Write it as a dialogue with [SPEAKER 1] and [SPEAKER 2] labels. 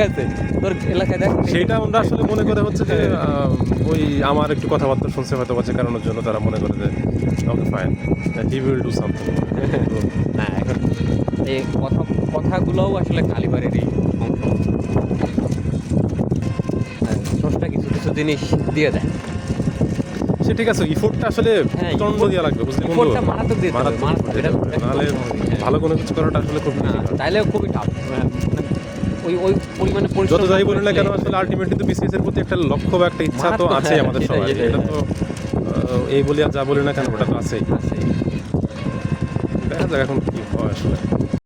[SPEAKER 1] আছে তোর এলাকায় দেখ
[SPEAKER 2] সেটা আমরা আসলে মনে করে হচ্ছে যে ওই আমার একটু কথাবার্তা শুনছে হয়তো বা যে কারণের জন্য তারা মনে করে যে okay fine he will do something.
[SPEAKER 1] না এখন এই কথাগুলোও আসলে কালীবাড়িরই অংশ। স্রষ্টা কিছু কিছু জিনিস দিয়ে দেয়।
[SPEAKER 2] সে ঠিক আছে, ইফোর্টটা আসলে
[SPEAKER 1] হ্যাঁ,
[SPEAKER 2] প্রচন্ড দেওয়া লাগবে বুঝলি বন্ধু?
[SPEAKER 1] ইফোর্টটা মারাত্মক দিতে হবে,
[SPEAKER 2] মারাত্মক
[SPEAKER 1] মারাত্মক,
[SPEAKER 2] দিতে
[SPEAKER 1] এটা-
[SPEAKER 2] হবে।
[SPEAKER 1] এটা
[SPEAKER 2] নাহলে
[SPEAKER 1] হ্যাঁ।
[SPEAKER 2] ভালো কোনো কিছু করাটা আসলে খুব
[SPEAKER 1] না,
[SPEAKER 2] difficult।
[SPEAKER 1] তাইলেও খুবই টাফ। ওই ওই পরিমাণে
[SPEAKER 2] যত
[SPEAKER 1] পরিশ্রম
[SPEAKER 2] যাই
[SPEAKER 1] না
[SPEAKER 2] বলি না
[SPEAKER 1] করলে-
[SPEAKER 2] কেন আসলে আলটিমেটলি তো বিসিএস এর প্রতি একটা লক্ষ্য বা একটা ইচ্ছা তো
[SPEAKER 1] মারাত্মক,
[SPEAKER 2] আছে
[SPEAKER 1] হ্যাঁ,
[SPEAKER 2] আমাদের
[SPEAKER 1] সেটাই,
[SPEAKER 2] সবার,
[SPEAKER 1] সেটাই,
[SPEAKER 2] এটা তো এই বলি আর যা বলি না কেন ওটা তো আছেই।
[SPEAKER 1] আছেই।
[SPEAKER 2] দেখা যাক এখন কি হয় আসলে।